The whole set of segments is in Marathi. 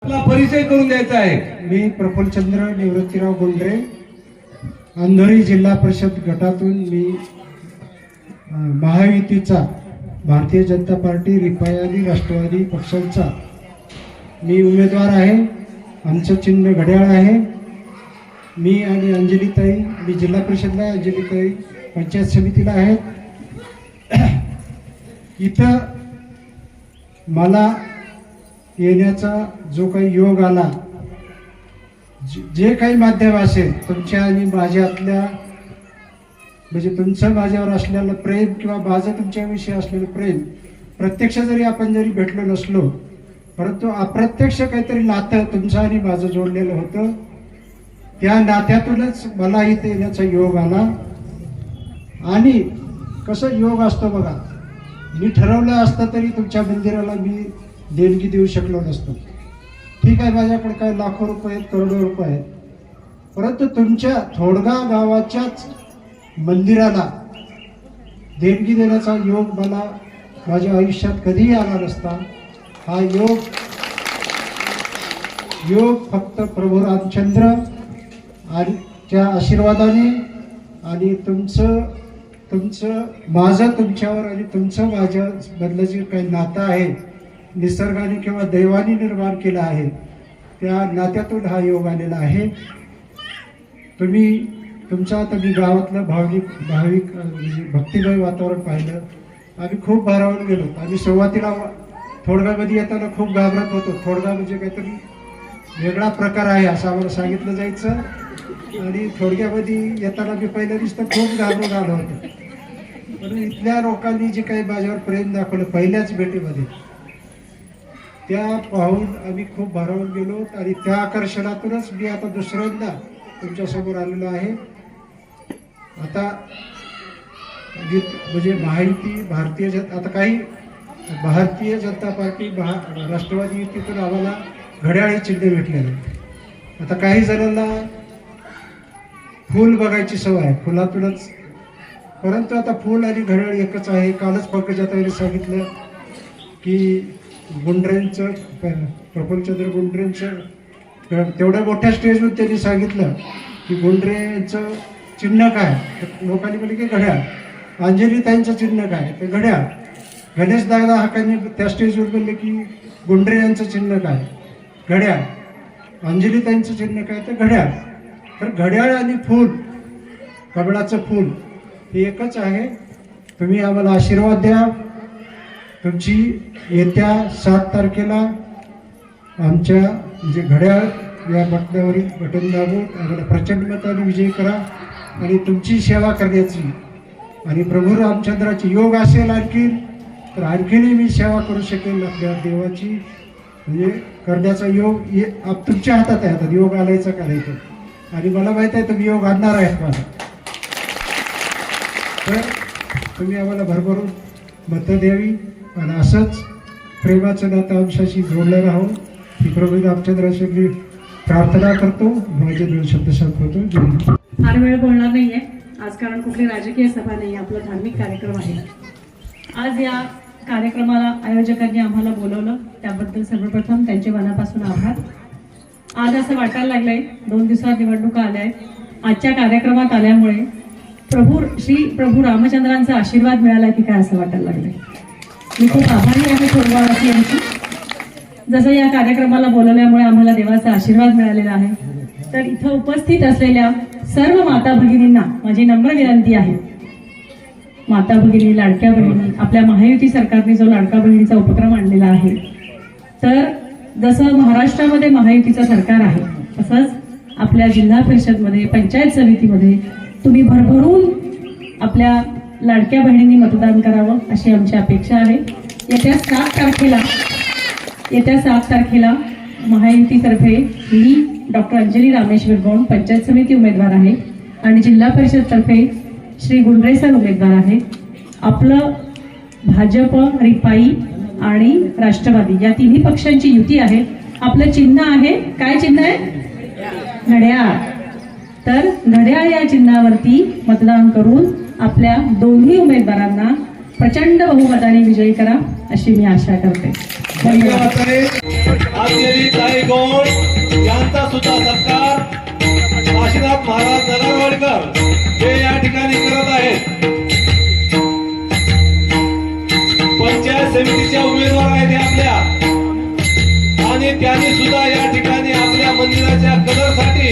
आपला परिचय करून द्यायचा आहे। मी प्रफुल्लचंद्र निवृत्तीराव गुंडरे, अंधोरी जिल्हा परिषद गटातून मी महायुतीचा भारतीय जनता पार्टी, रिपाई आणि राष्ट्रवादी पक्षांचा मी उमेदवार आहे। आमचं चिन्ह घड्याळ आहे। मी आणि अंजलीताई, मी जिल्हा परिषदला, अंजलीताई पंचायत समितीला आहेत। इथं मला येण्याचा जो काही योग आला, जे काही माध्यम असेल तुमच्या आणि माझ्यातल्या, म्हणजे तुमचं माझ्यावर असलेलं प्रेम किंवा माझं तुमच्याविषयी असलेलं प्रेम, प्रत्यक्ष जरी भेटलो नसलो, परंतु अप्रत्यक्ष काहीतरी नातं तुमचं आणि माझं जोडलेलं होतं। त्या नात्यातूनच मला इथे येण्याचा योग आला। आणि कसं योग असतो बघा, मी ठरवलं असतं तरी तुमच्या मंदिराला मी देणगी देऊ शकलो नसतो। ठीक आहे, माझ्याकडे काय लाखो रुपये आहेत, करोडो रुपये आहेत, परंतु तुमच्या थोडगाव गावाच्याच मंदिराला देणगी देण्याचा योग मला माझ्या आयुष्यात कधीही आला नसता। हा योग फक्त प्रभू रामचंद्र आणि च्या आशीर्वादाने आणि तुमचं माझं तुमच्यावर आणि तुमचं माझ्या मधलं जे काही नातं आहे, निसर्गाने किंवा दैवाने निर्माण केलं आहे, त्या नात्यातून हा योग आलेला आहे। तुमच्या आता मी गावातलं भाविक म्हणजे भक्तिमय वातावरण पाहिलं। आम्ही खूप भारावून गेलो। आम्ही सुरुवातीला थोडगावमध्ये येताना खूप घाबरत होतो। थोडगाव म्हणजे काहीतरी वेगळा प्रकार आहे असं आम्हाला सांगितलं जायचं, आणि थोडक्यामध्ये येताना मी पहिल्या दिवशी खूप घाबरून आलो होतो। पण इथल्या लोकांनी जे काही माझ्यावर प्रेम दाखवलं पहिल्याच भेटीमध्ये, त्या पाहून आम्ही खूप भारावून गेलो। आणि त्या आकर्षणातूनच मी आता दुसऱ्यांदा तुमच्या समोर आलेलो आहे। आता म्हणजे महायुती, भारतीय जनता पार्टी, राष्ट्रवादी युतीतून आम्हाला घड्याळ हे चिन्ह भेटलेलं आहे। आता काही जणांना फूल बघायची सवय आहे, फुलातूनच, परंतु आता फूल आणि घड्याळ एकच आहे। कालच पंकजाताईंनी सांगितलं की गुंडरेंचं, प्रफुल्लचंद्र गुंडरेंचं तेवढ्या मोठ्या स्टेजवर त्यांनी सांगितलं की गुंडरेंचं चिन्ह काय, लोकांनी म्हणले की घड्याळ। अंजलीताईंचं चिन्ह काय, ते घड्याळ। गणेश दादा हाकांनी त्या स्टेजवर बोलले की गुंडरे यांचं चिन्ह काय, घड्याळ। अंजलीताईंचं चिन्ह काय, तर घड्याळ। तर घड्याळ आणि फूल, कमळाचं फूल हे एकच आहे। तुम्ही आम्हाला आशीर्वाद द्या। तुमची येत्या 7 तारखेला आमच्या म्हणजे घड्याळ या बटनावरील बटन दाबून आम्हाला प्रचंड मताने विजयी करा, आणि तुमची सेवा करण्याची आणि प्रभू रामचंद्राची योग असेल आणखीन, तर आणखीनही मी सेवा करू शकेल आपल्या देवाची, म्हणजे करण्याचा योग तुमच्या हातात आहे। आता योग आणायचा करायचं, आणि मला माहित आहे तुम्ही योग आणणार आहेत माझा। तर तुम्ही आम्हाला भरभरून मतं द्यावी, आणि असंच प्रेमाचं नातं आमच्याशी जोडलं राहून ही प्रभू रामचंद्राची मी प्रार्थना करतो। माझे 2 शब्द संपवतो। फार वेळ बोलणार नाहीये आज, कारण कुठली राजकीय सभा नाही, आपला धार्मिक कार्यक्रम आहे। आज या कार्यक्रमाला आयोजकांनी आम्हाला बोलवलं, त्याबद्दल सर्वप्रथम त्यांचे मनापासून आभार। आज असं वाटायला लागलंय 2 दिवसात निवडणुका आल्या आहेत, आजच्या कार्यक्रमात आल्यामुळे श्री प्रभू रामचंद्रांचा आशीर्वाद मिळाला की काय असं वाटायला लागलंय। मी खूप आभारी आहे थोडगाववासियांची। जसं या कार्यक्रमाला बोलवल्यामुळे आम्हाला देवाचा आशीर्वाद मिळालेला आहे, तर इथं उपस्थित असलेल्या सर्व माता भगिनींना माझी नम्र विनंती आहे। माता भगिनी, लाडक्या बहिणी, आपल्या महायुती सरकारने जो लाडका बहिणीचा उपक्रम आणलेला आहे, तर जसं महाराष्ट्रामध्ये महायुतीचं सरकार आहे, तसंच आपल्या जिल्हा परिषदमध्ये, पंचायत समितीमध्ये तुम्ही भरभरून आपल्या लाडक्या बहिणींनी मतदान करावं अशी आमची अपेक्षा आहे। येत्या 7 तारखेला महायुतीतर्फे मी डॉक्टर अंजली रामेश्वर गौंड पंचायत समिती उमेदवार आहे, आणि जिल्हा परिषदतर्फे श्री गुंडरे सर उमेदवार आहे। आपलं भाजप, रिपाई आणि राष्ट्रवादी या तिन्ही पक्षांची युती आहे। आपलं चिन्ह आहे, काय चिन्ह आहे, घड्याळ। तर घड्याळ या चिन्हावरती मतदान करून आपल्या दोन्ही उमेदवारांना प्रचंड बहुमताने विजयी करा अशी मी आशा करते। आदिली ताई गौड यांचा सुद्धा सत्कार काशीनाथ महाराज नगरवाडकर हे या ठिकाणी करत आहेत. पंचायत समितीच्या उमेदवार आहेत आपल्या, आणि त्यांनी सुद्धा या ठिकाणी आपल्या मंदिराच्या कलरसाठी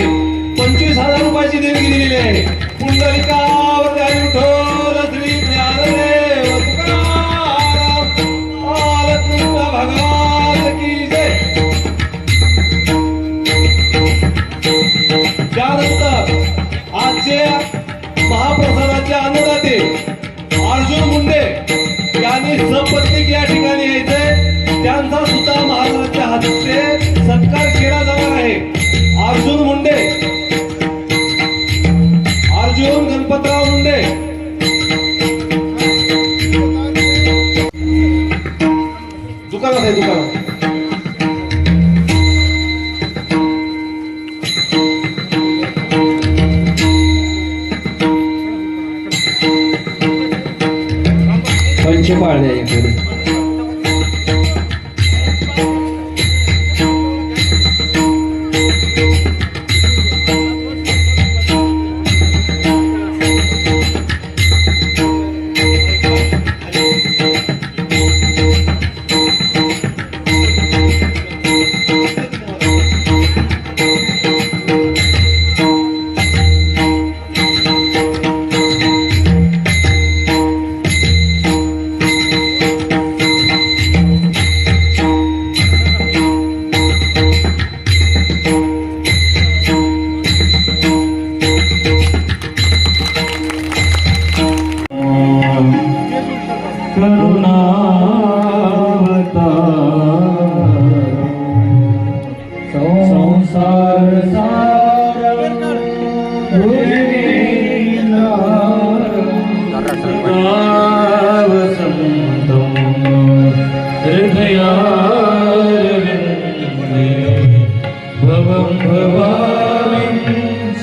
25,000 रुपयाची देणगी दिलेली आहे. पुंडलिकावर विठ्ठल श्री ज्ञानदेव तुकाराम बालकृष्ण भगवान की जय. त्यानंतर आजचे महाप्रसादाचे अन्नदाते अर्जुन मुंडे यांनी सपत्नीक या ठिकाणी यायचे, त्यांचा सुद्धा महाराजांच्या हस्ते सत्कार केला जाणार आहे. अर्जुन मुंडे, अर्जुन गणपतराव मुंडे. दुकानात आहे, दुकानात. पंचपाळ्या इकडे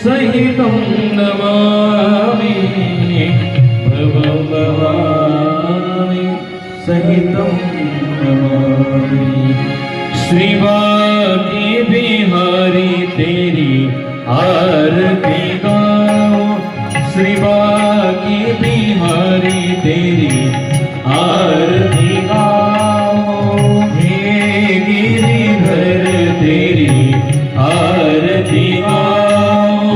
सहितं नमामि भवं भवामि सहितं नमामि। श्री बांके बिहारी तेरी आरती गाओ, श्री बांके बिहारी तेरी आरती गाओ, हे गिरिधर तेरी आरती गाओ,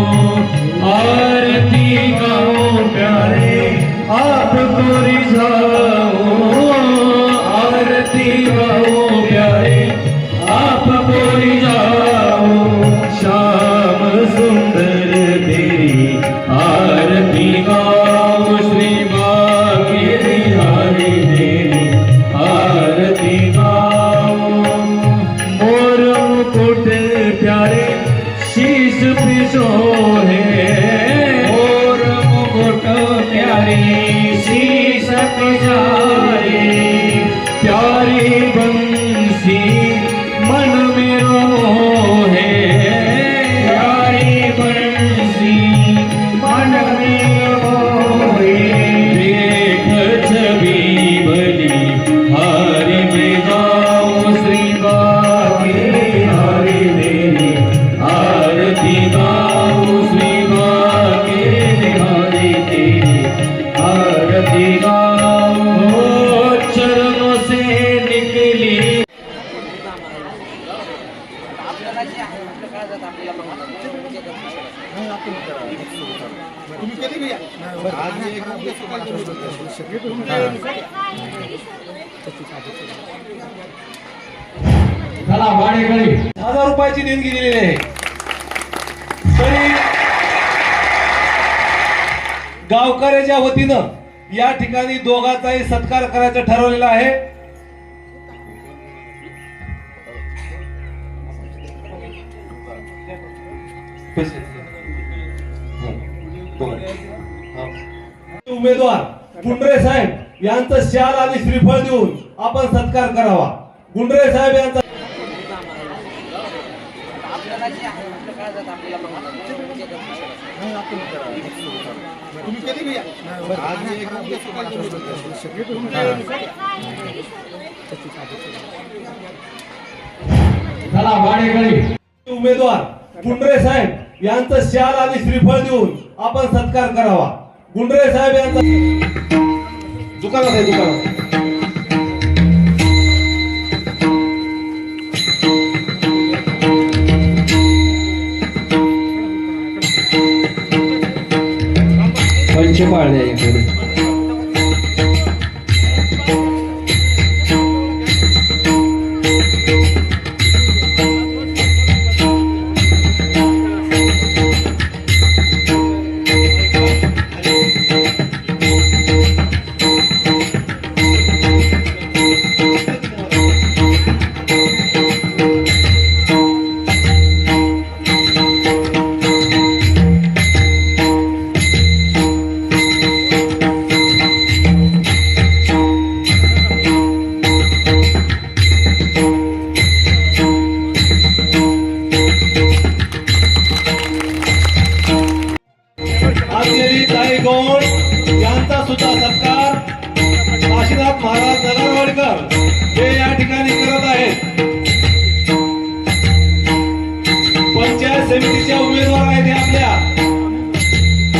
आरती गाओ प्यारे आपको रिझाओ, आरती गाओ प्यारे आपको रिझाओ, श्याम सुंदर तेरी आरती गाओ, श्री बांके बिहारी तेरी आरती गाओ, मोर मुकुट प्यारे शीश पिछो है, मोर मुकुट प्यारे शीश पिछारे, प्यारी बंसी मन मेरो है, प्यारी बंसी मन मेरो है, देख छवि भली हारी में जाऊं, श्री बांके बिहारी तेरी आरती गाऊं, श्री बांके बिहारी तेरी आरती गाऊं, चरणों से निकली चला वाडेकरी 1000 रुपयाची देणगी दिलेली आहे. तरी गावकऱ्याच्या वतीनं या ठिकाणी दोघांचाही सत्कार करायचं ठरवलेलं आहे. उमेदवार गुंडरे साहेब यांचं शाल आणि श्रीफळ देऊन आपण सत्कार करावा. गुंडरे साहेब यांचा चला वाडेकरी. उमेदवार गुंडरे साहेब यांचं शाल आणि श्रीफळ देऊन आपण सत्कार करावा. गुंडरे साहेब यांचा दुकानात आहे, दुकानात. पंचपाळ द्या इकडे. अंजली ताई गौड यांचा सुद्धा सत्कार काशीनाथ महाराज नगरवाडकर हे या ठिकाणी करत आहेत. पंचायत समितीच्या उमेदवार आहेत हे आपल्या,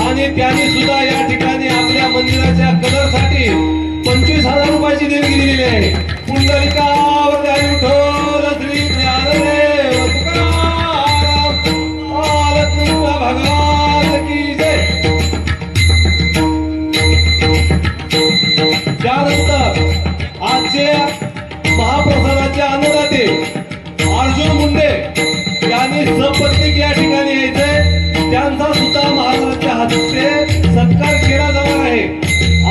आणि त्यांनी सुद्धा या ठिकाणी आपल्या मंदिराच्या कलरसाठी 25,000 रुपयाची देणगी दिलेली आहे. पुंडलिकावर विठ्ठल श्री ज्ञानदेव तुकाराम बालकृष्ण भगवान की जय. त्यानंतर आजचे महाप्रसादाचे अन्नदाते अर्जुन मुंडे यांनी सपत्नीक या ठिकाणी यायचे. त्यांचा सुद्धा महाराजांच्या हस्ते सत्कार केला जाणार आहे.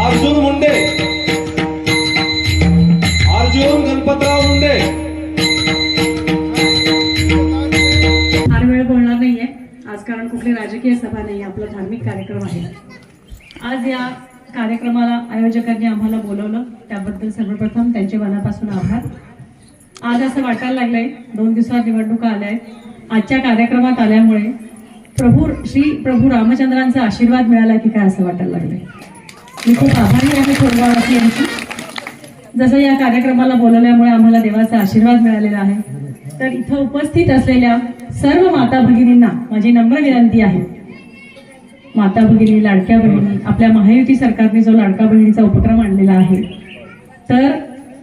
अर्जुन मुंडे, अर्जुन गणपतराव मुंडे. फार वेळ बोलणार नाहीये आज, कारण कुठली राजकीय सभा नाही, आपला धार्मिक कार्यक्रम आहे. आज या कार्यक्रमाला आयोजकांनी आम्हाला बोलवलं त्याबद्दल सर्वप्रथम त्यांचे मनापासून आभार. आज असं वाटायला लागलंय 2 दिवसात निवडणुका आल्या आहेत. आजच्या कार्यक्रमात आल्यामुळे श्री प्रभू रामचंद्रांचा आशीर्वाद मिळाला की काय असं वाटायला लागलंय. मी खूप आभारी आहे थोरगाववासी यांची. जसं या कार्यक्रमाला बोलवल्यामुळे आम्हाला देवाचा आशीर्वाद मिळालेला आहे. तर इथं उपस्थित असलेल्या सर्व माता भगिनींना माझी नम्र विनंती आहे. माता भगिनी, लाडक्या बहिणी, आपल्या महायुती सरकारने जो लाडका बहिणीचा उपक्रम आणलेला आहे, तर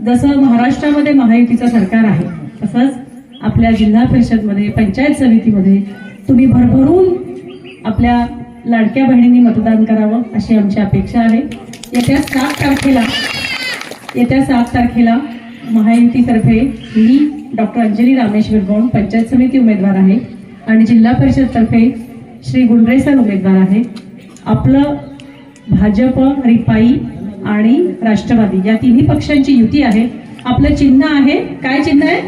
जसं महाराष्ट्रामध्ये महायुतीचं सरकार आहे तसंच आपल्या जिल्हा परिषदमध्ये, पंचायत समितीमध्ये तुम्ही भरभरून आपल्या लाडक्या बहिणींनी मतदान करावं अशी आमची अपेक्षा आहे. येत्या 7 तारखेला महायुतीतर्फे मी डॉक्टर अंजली रामेश्वर गौड पंचायत समिती उमेदवार आहे आणि जिल्हा परिषदतर्फे श्री गुंडरे सर उमेदवार आहे. आपलं भाजप, रिपाई आणि राष्ट्रवादी या तिन्ही पक्षांची युती आहे. आपलं चिन्ह आहे, काय चिन्ह आहे?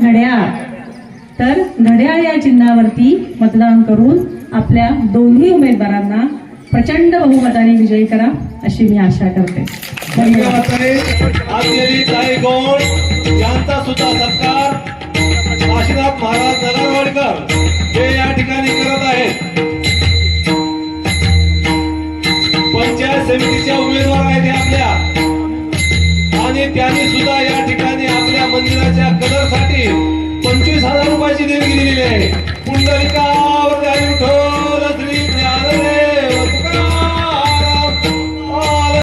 घड्याळ. तर घड्याळ या चिन्हावरती मतदान करून आपल्या दोन्ही उमेदवारांना प्रचंड बहुमताने विजयी करा अशी मी आशा करते. धन्यवाद. अंजली ताई गौड यांचा सुद्धा सत्कार काशीनाथ महाराज नगरवाडकर हे या ठिकाणी करत आहेत. पंचायत समितीच्या उमेदवार आहेत हे आपल्या, आणि त्यांनी सुद्धा या ठिकाणी आपल्या मंदिराच्या कलरसाठी 25,000 रुपयाची देणगी दिलेली आहे. पुंडलिका